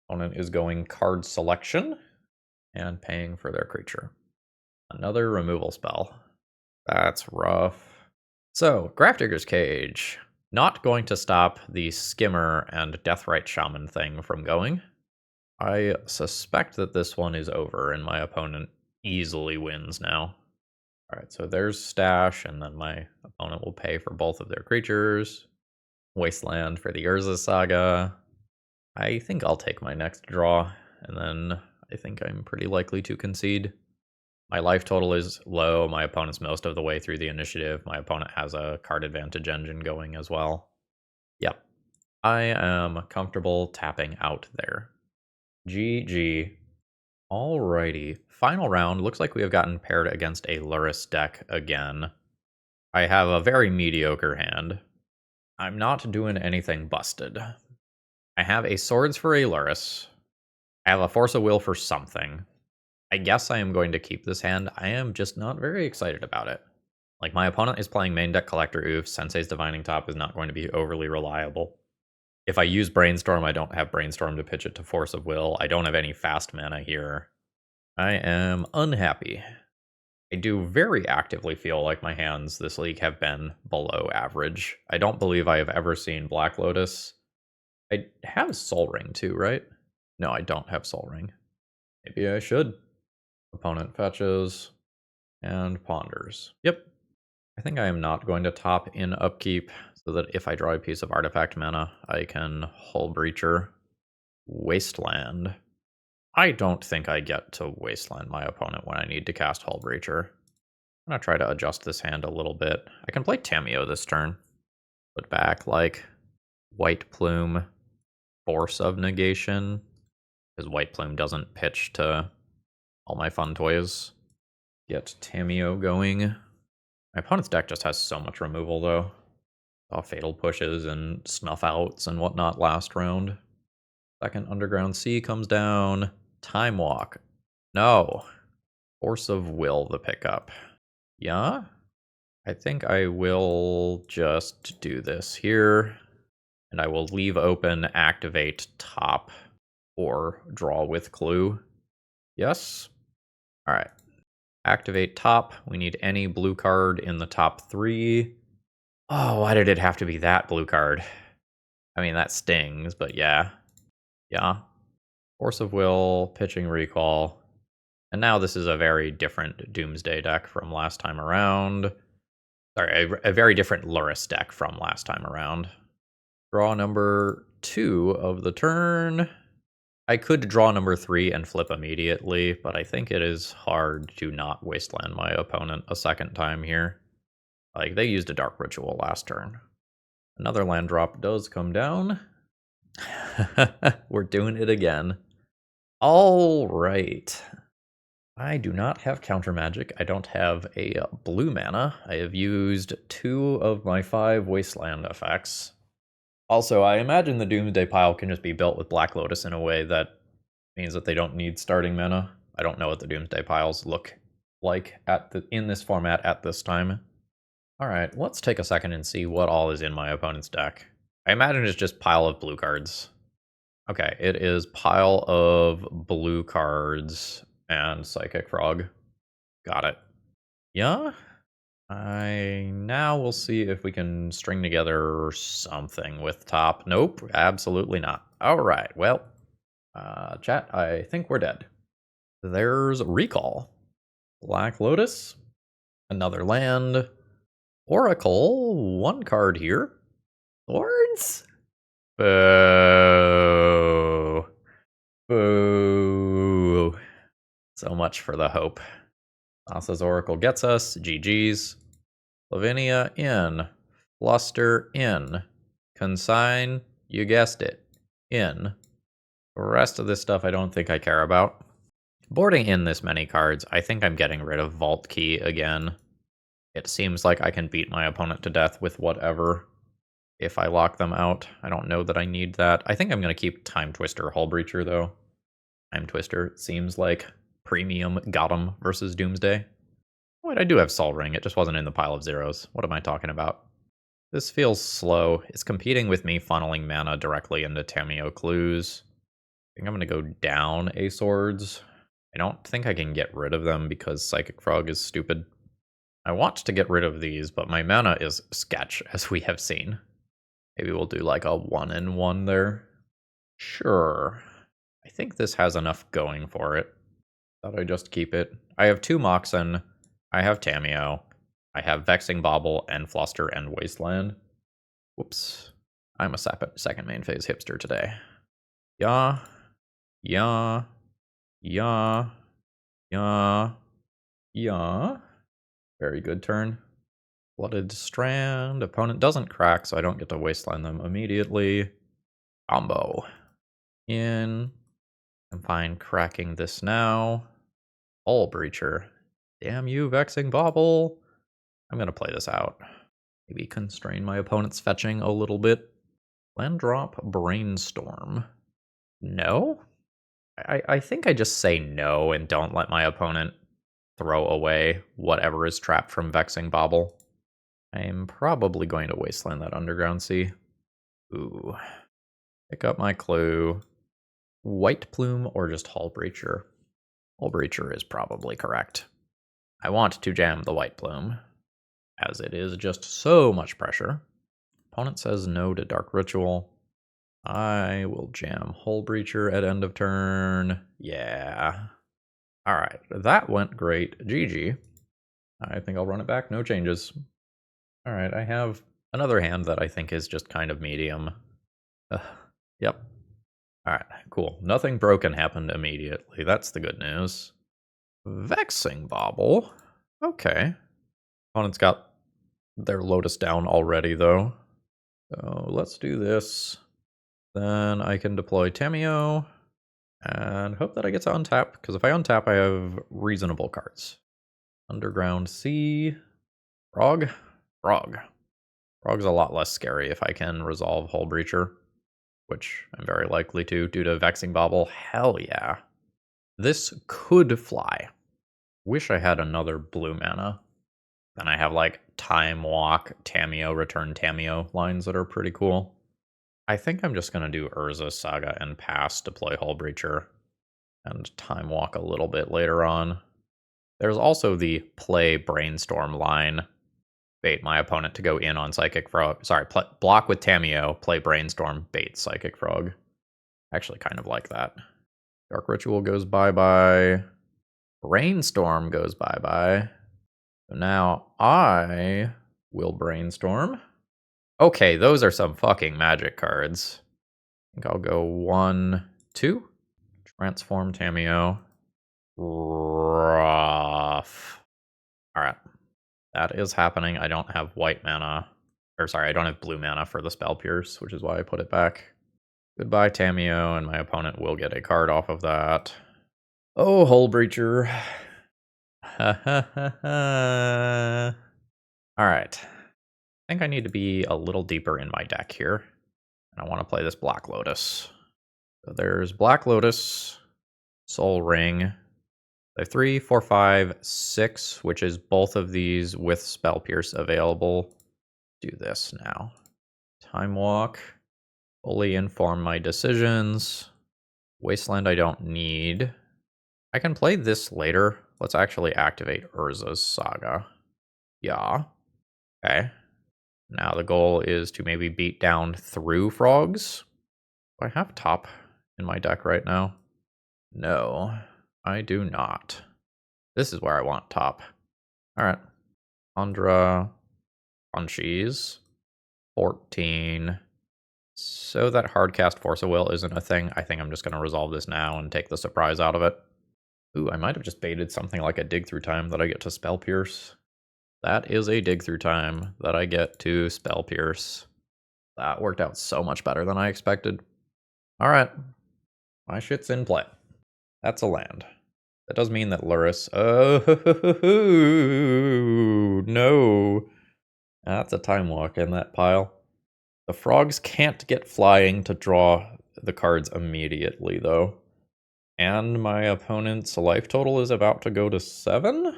S1: Opponent is going card selection and paying for their creature. Another removal spell. That's rough. So, Grafdigger's Cage. Not going to stop the Skimmer and Deathrite Shaman thing from going. I suspect that this one is over and my opponent easily wins now. Alright, so there's Stash, and then my opponent will pay for both of their creatures. Wasteland for the Urza Saga. I think I'll take my next draw, and then I think I'm pretty likely to concede. My life total is low. My opponent's most of the way through the initiative. My opponent has a card advantage engine going as well. Yep. I am comfortable tapping out there. GG. Alrighty. Final round. Looks like we have gotten paired against a Lurrus deck again. I have a very mediocre hand. I'm not doing anything busted. I have a Swords for a Luris. I have a Force of Will for something. I guess I am going to keep this hand. I am just not very excited about it. Like, my opponent is playing main deck Collector Oof. Sensei's Divining Top is not going to be overly reliable. If I use Brainstorm, I don't have Brainstorm to pitch it to Force of Will. I don't have any fast mana here. I am unhappy. I do very actively feel like my hands this league have been below average. I don't believe I have ever seen Black Lotus. I have Soul Ring too, right? No, I don't have Soul Ring. Maybe I should. Opponent fetches and ponders. Yep. I think I am not going to top in upkeep so that if I draw a piece of artifact mana, I can Hull Breacher. Wasteland. I don't think I get to Wasteland my opponent when I need to cast Hull Breacher. I'm going to try to adjust this hand a little bit. I can play Tamiyo this turn. Put back, like, White Plume, Force of Negation, because White Plume doesn't pitch to all my fun toys. Get Tamiyo going. My opponent's deck just has so much removal, though. Saw Fatal Pushes and Snuff Outs and whatnot last round. Second Underground Sea comes down. Time Walk. No. Force of Will the pickup. Yeah? I think I will just do this here. And I will leave open, activate top, or draw with clue. Yes? Alright. Activate top. We need any blue card in the top 3. Oh, why did it have to be that blue card? I mean, that stings, but yeah. Yeah. Force of Will, Pitching Recall. And now this is a very different Doomsday deck from last time around. Sorry, a very different Luris deck from last time around. Draw number 2 of the turn. I could draw number 3 and flip immediately, but I think it is hard to not wasteland my opponent a second time here. Like, they used a Dark Ritual last turn. Another land drop does come down. We're doing it again. All right. I do not have counter magic. I don't have a blue mana. I have used 2 of my 5 wasteland effects. Also, I imagine the Doomsday pile can just be built with Black Lotus in a way that means that they don't need starting mana. I don't know what the Doomsday piles look like in this format at this time. Alright, let's take a second and see what all is in my opponent's deck. I imagine it's just pile of blue cards. Okay, it is pile of blue cards and Psychic Frog. Got it. Yeah? I now will see if we can string together something with top. Nope, absolutely not. Alright, well, chat, I think we're dead. There's Recall. Black Lotus. Another land. Oracle. 1 card here. Swords? Boo. Boo. So much for the hope. Thassa's Oracle gets us. GG's. Lavinia in. Fluster in. Consign, you guessed it, in. The rest of this stuff I don't think I care about. Boarding in this many cards, I think I'm getting rid of Vault Key again. It seems like I can beat my opponent to death with whatever if I lock them out. I don't know that I need that. I think I'm going to keep Time Twister Hull Breacher, though. Time Twister seems like premium Gotham versus Doomsday. Wait, I do have Sol Ring. It just wasn't in the pile of zeros. What am I talking about? This feels slow. It's competing with me funneling mana directly into Tamiyo Clues. I think I'm going to go down a Swords. I don't think I can get rid of them because Psychic Frog is stupid. I want to get rid of these, but my mana is sketch, as we have seen. Maybe we'll do like a 1-in-1 there. Sure. I think this has enough going for it. Thought I'd just keep it. I have 2 Moxen. I have Tamiyo. I have Vexing Bauble and Fluster and Wasteland. Whoops. I'm a second main phase hipster today. Yeah. Yeah. Yeah. Yeah. Yeah. Very good turn. Flooded Strand. Opponent doesn't crack, so I don't get to wasteland them immediately. Combo. In. I'm fine cracking this now. Hull Breacher. Damn you, Vexing Bauble. I'm going to play this out. Maybe constrain my opponent's fetching a little bit. Land drop Brainstorm. No? I think I just say no and don't let my opponent throw away whatever is trapped from Vexing Bauble. I'm probably going to wasteland that Underground Sea. Ooh. Pick up my clue. White Plume or just Hull Breacher? Hull Breacher is probably correct. I want to jam the White Plume, as it is just so much pressure. Opponent says no to Dark Ritual. I will jam Hull Breacher at end of turn. Yeah. Alright, that went great. GG. I think I'll run it back, no changes. Alright, I have another hand that I think is just kind of medium. Yep. Alright, cool. Nothing broken happened immediately. That's the good news. Vexing Bauble. Okay. Opponent's got their Lotus down already, though. So let's do this. Then I can deploy Tamiyo and hope that I get to untap, because if I untap, I have reasonable cards. Underground Sea. Frog. Frog's a lot less scary if I can resolve Hull Breacher, which I'm very likely to due to Vexing Bauble. Hell yeah. This could fly. Wish I had another blue mana. Then I have like Time Walk, Tamiyo, Return Tamiyo lines that are pretty cool. I think I'm just going to do Urza Saga and pass, deploy Hull Breacher, and Time Walk a little bit later on. There's also the play Brainstorm line. Bait my opponent to go in on Psychic Frog. Sorry, block with Tamiyo, play Brainstorm, bait Psychic Frog. Actually kind of like that. Dark Ritual goes bye-bye. Brainstorm goes bye-bye. So now I will Brainstorm. Okay, those are some fucking magic cards. I think I'll go 1, 2. Transform Tamiyo. Rough. Alright. That is happening. I don't have white mana. Or sorry, I don't have blue mana for the Spell Pierce, which is why I put it back. Goodbye, Tamiyo, and my opponent will get a card off of that. Oh, Hull Breacher. Ha ha ha ha. Alright. I think I need to be a little deeper in my deck here. And I want to play this Black Lotus. So there's Black Lotus, Soul Ring. I have 3, 4, 5, 6, which is both of these with Spell Pierce available. Do this now. Time Walk. Fully inform my decisions. Wasteland I don't need. I can play this later. Let's actually activate Urza's Saga. Yeah. Okay. Now the goal is to maybe beat down through frogs. Do I have top in my deck right now? No, I do not. This is where I want top. Alright. Andra. Punchies. 14. So that hardcast Force of Will isn't a thing. I think I'm just going to resolve this now and take the surprise out of it. Ooh, I might have just baited something like a Dig Through Time that I get to Spell Pierce. That is a Dig Through Time that I get to Spell Pierce. That worked out so much better than I expected. Alright. My shit's in play. That's a land. That does mean that Luris... Oh, no. That's a Time Walk in that pile. The frogs can't get flying to draw the cards immediately, though. And my opponent's life total is about to go to 7?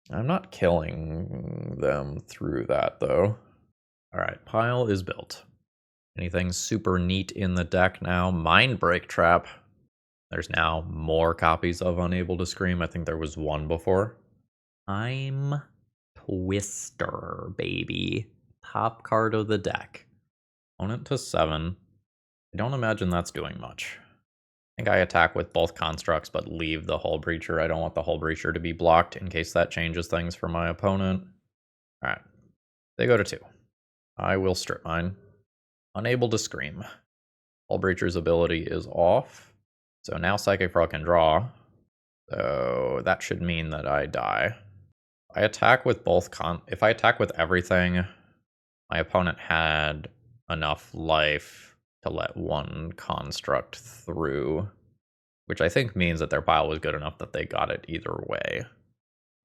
S1: I'm not killing them through that, though. Alright, pile is built. Anything super neat in the deck now? Mindbreak Trap. There's now more copies of Unable to Scream. I think there was 1 before. Time Twister, baby. Top card of the deck. Opponent to 7. I don't imagine that's doing much. I think I attack with both constructs, but leave the Hull Breacher. I don't want the Hull Breacher to be blocked in case that changes things for my opponent. Alright. They go to 2. I will strip mine. Unable to Scream. Hull Breacher's ability is off. So now Psychic Frog can draw. So that should mean that I die. I attack with both if I attack with everything, my opponent had enough life to let 1 construct through, which I think means that their pile was good enough that they got it either way.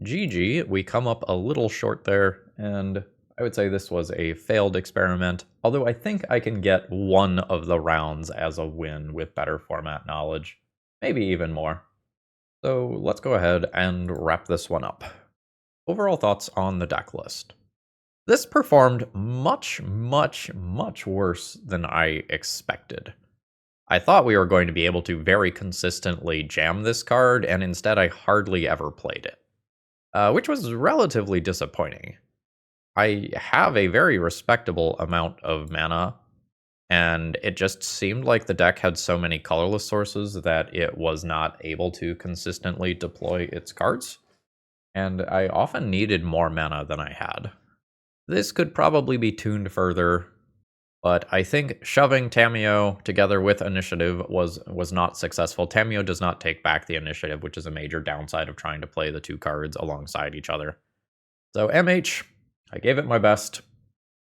S1: GG, we come up a little short there, and I would say this was a failed experiment, although I think I can get one of the rounds as a win with better format knowledge. Maybe even more. So let's go ahead and wrap this one up. Overall thoughts on the deck list. This performed much, much, much worse than I expected. I thought we were going to be able to very consistently jam this card, and instead I hardly ever played it, which was relatively disappointing. I have a very respectable amount of mana, and it just seemed like the deck had so many colorless sources that it was not able to consistently deploy its cards, and I often needed more mana than I had. This could probably be tuned further, but I think shoving Tamiyo together with Initiative was not successful. Tamiyo does not take back the Initiative, which is a major downside of trying to play the two cards alongside each other. So MH, I gave it my best.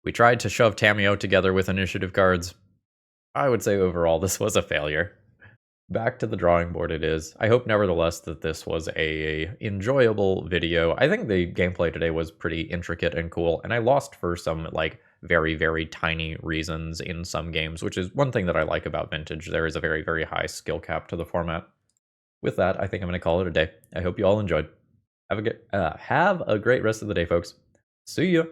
S1: We tried to shove Tamiyo together with Initiative cards. I would say overall this was a failure. Back to the drawing board it is. I hope nevertheless that this was a enjoyable video. I think the gameplay today was pretty intricate and cool, and I lost for some like very, very tiny reasons in some games, which is one thing that I like about Vintage. There is a very, very high skill cap to the format. With that, I think I'm going to call it a day. I hope you all enjoyed. Have a great rest of the day, folks. See ya!